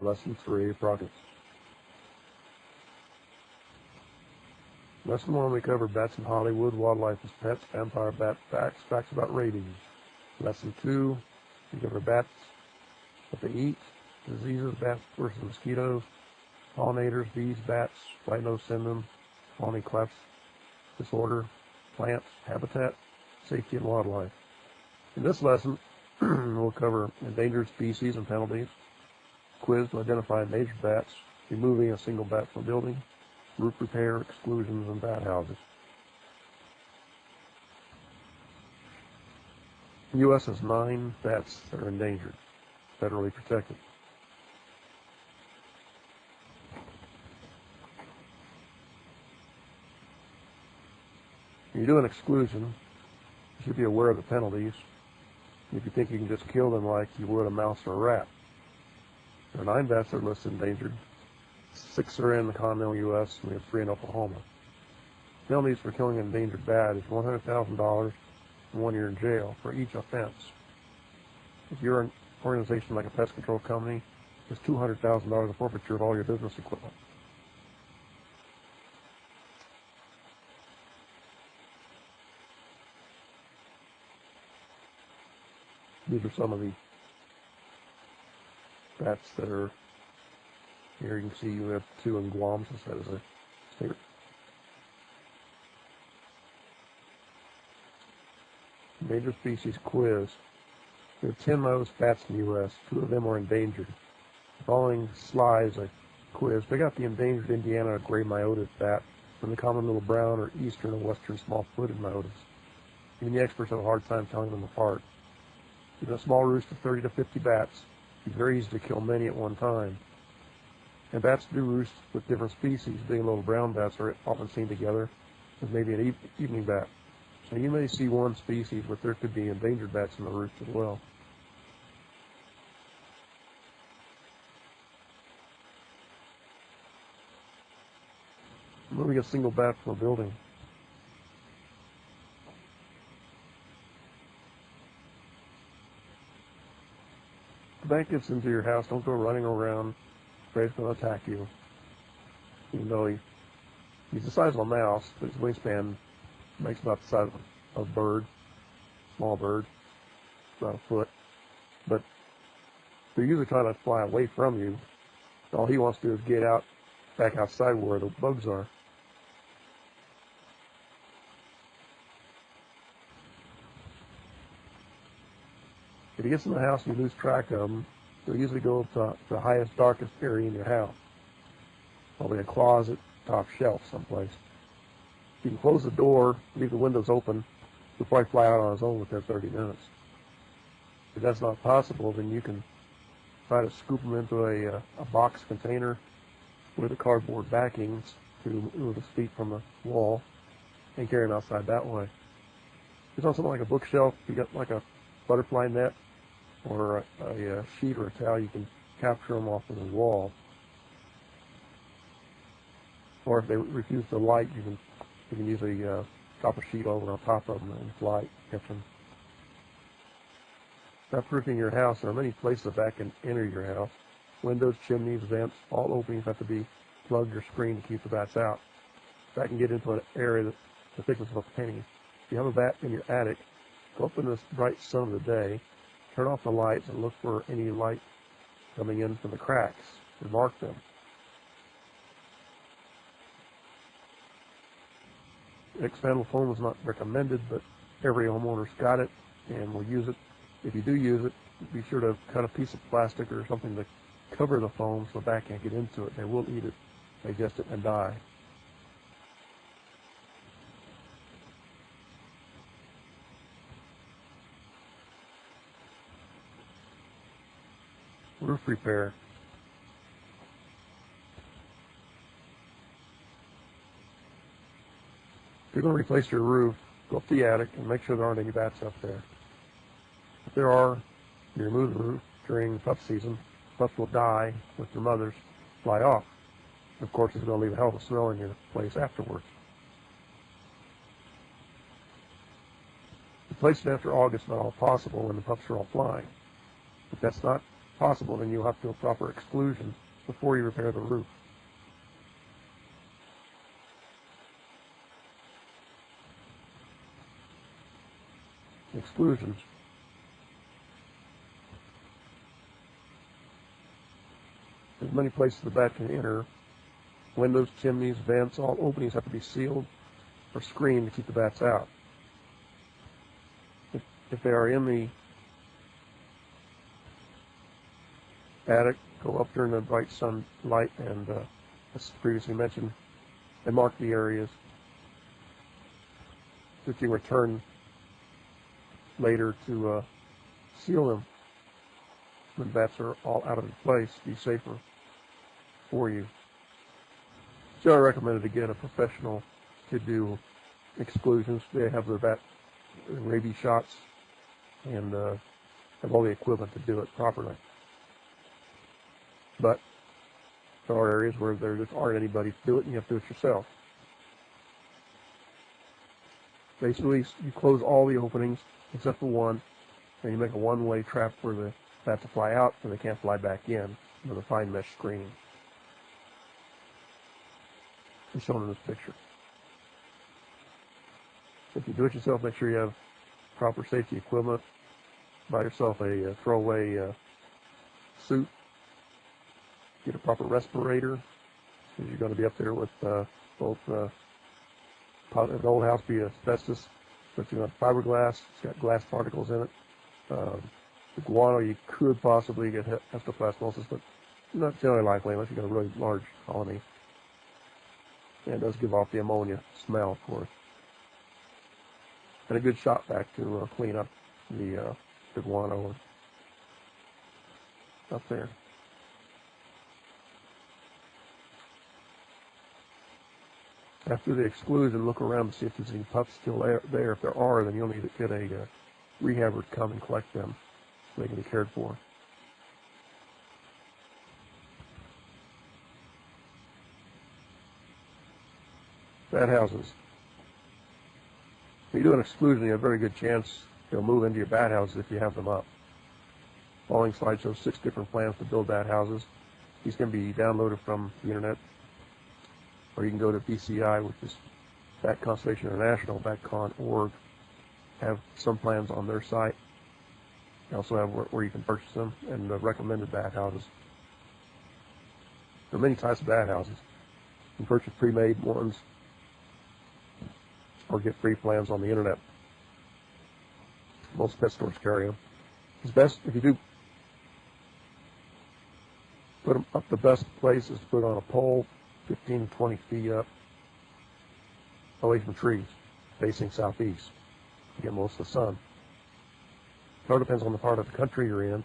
Lesson 3, Projects. Lesson 1, we covered bats in Hollywood, wildlife as pets, vampire bat facts, facts about ratings. Lesson 2, we covered bats, what they eat, diseases, bats versus mosquitoes, pollinators, bees, bats, white-nosed cinnamon, colony collapse disorder, plants, habitat, safety, and wildlife. In this lesson, we'll cover endangered species and penalties, quiz to identify endangered bats, removing a single bat from a building, roof repair, exclusions, and bat houses. The U.S. has 9 bats that are endangered, federally protected. When you do an exclusion, you should be aware of the penalties. If you think you can just kill them like you would a mouse or a rat. There are 9 bats that are listed endangered. 6 are in the continental U.S., and we have 3 in Oklahoma. Penalties for killing an endangered bat is $100,000 and 1 year in jail for each offense. If you're an organization like a pest control company, there's $200,000 of forfeiture of all your business equipment. These are some of the bats that are here. You can see you have 2 in Guam, since that is a state. Endangered species quiz. There are 10 most bats in the U.S. 2 of them are endangered. The following slide is a quiz. Pick out the endangered Indiana gray myotis bat from the common little brown or eastern and western small-footed myotis. Even the experts have a hard time telling them apart. Even a small roost of 30 to 50 bats, it's very easy to kill many at one time. And bats do roost with different species. Big and little brown bats are often seen together with maybe an evening bat. So you may see one species, but there could be endangered bats in the roost as well. Moving a single bat from a building. If the bat gets into your house, don't go running around, afraid it's going to attack you. Even though he's the size of a mouse, but his wingspan makes about the size of a bird, small bird, about a foot. But they're usually trying to fly away from you. All he wants to do is get out, back outside where the bugs are. If he gets in the house and you lose track of him, he'll usually go to the highest, darkest area in your house. Probably a closet, top shelf someplace. If you can close the door, leave the windows open, he'll probably fly out on his own within 30 minutes. If that's not possible, then you can try to scoop him into a box container with a cardboard backings to move his feet from the wall and carry him outside that way. If it's on something like a bookshelf, you got like a butterfly net or a sheet or a towel, you can capture them off of the wall. Or if they refuse to light, you can usually drop a sheet over on top of them and fly, catch them. Not proofing your house, there are many places a bat can enter your house. Windows, chimneys, vents, all openings have to be plugged or screened to keep the bats out. The bat can get into an area that's the thickness of a penny. If you have a bat in your attic, go up in this bright sun of the day, turn off the lights, and look for any light coming in from the cracks and mark them. Expandable foam is not recommended, but every homeowner's got it and will use it. If you do use it, be sure to cut a piece of plastic or something to cover the foam so the bat can't get into it. They will eat it, digest it, and die. Roof repair. If you're going to replace your roof, go up the attic and make sure there aren't any bats up there. If there are, you remove the roof during pup season. Pups will die with their mothers, fly off. Of course, it's going to leave a hell of a smell in your place afterwards. Replace it after August, not all possible, when the pups are all flying. If that's not possible, then you'll have to do a proper exclusion before you repair the roof. Exclusions. There's many places the bat can enter. Windows, chimneys, vents, all openings have to be sealed or screened to keep the bats out. If they are in the attic, go up during the bright sunlight and, as previously mentioned, and mark the areas that you return later to seal them when bats are all out of the place, be safer for you. So I recommended to get a professional to do exclusions. They have their bat rabies shots and have all the equipment to do it properly. But there are areas where there just aren't anybody to do it, and you have to do it yourself. Basically, you close all the openings except for one, and you make a one-way trap for the bats to fly out, so they can't fly back in with a fine mesh screening. As shown in this picture. If you do it yourself, make sure you have proper safety equipment. Buy yourself a throwaway suit. Get a proper respirator, because you're going to be up there with both an old house be asbestos, but you have fiberglass. It's got glass particles in it. The guano, you could possibly get histoplasmosis, but not generally likely unless you've got a really large colony. And it does give off the ammonia smell, of course. And a good shot vac to clean up the guano up there. After the exclusion, look around to see if there's any pups still there. If there are, then you'll need to get a rehabber to come and collect them so they can be cared for. Bat houses. If you do an exclusion, you have a very good chance they'll move into your bat houses if you have them up. The following slide shows 6 different plans to build bat houses. These can be downloaded from the internet, or you can go to BCI, which is Bat Conservation International, batcon.org. Have some plans on their site. They also have where you can purchase them and recommended bat houses. There are many types of bat houses. You can purchase pre-made ones or get free plans on the internet. Most pet stores carry them. It's best if you do put them up. The best place is to put on a pole 15 to 20 feet up, away from trees, facing southeast, to get most of the sun. It all depends on the part of the country you're in.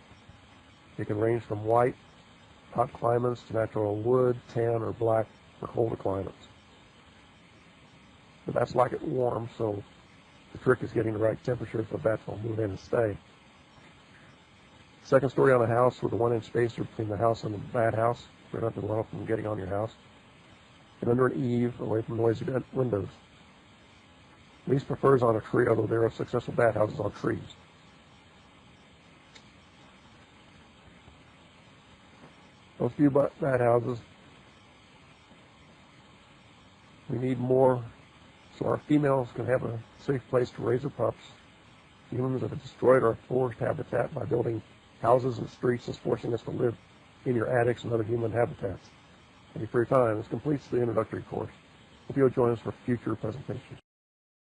It can range from white, hot climates, to natural wood, tan, or black for colder climates. But bats like it warm, so the trick is getting the right temperature so bats will move in and stay. Second story on a house with a 1-inch spacer between the house and the bat house, to prevent the runoff from getting on your house. And under an eave, away from noisy windows. Least prefers on a tree, although there are successful bat houses on trees. Those few bat houses, we need more so our females can have a safe place to raise their pups. Humans have destroyed our forest habitat by building houses and streets and forcing us to live in your attics and other human habitats. Thank you for your time. This completes the introductory course. Hope you'll join us for future presentations.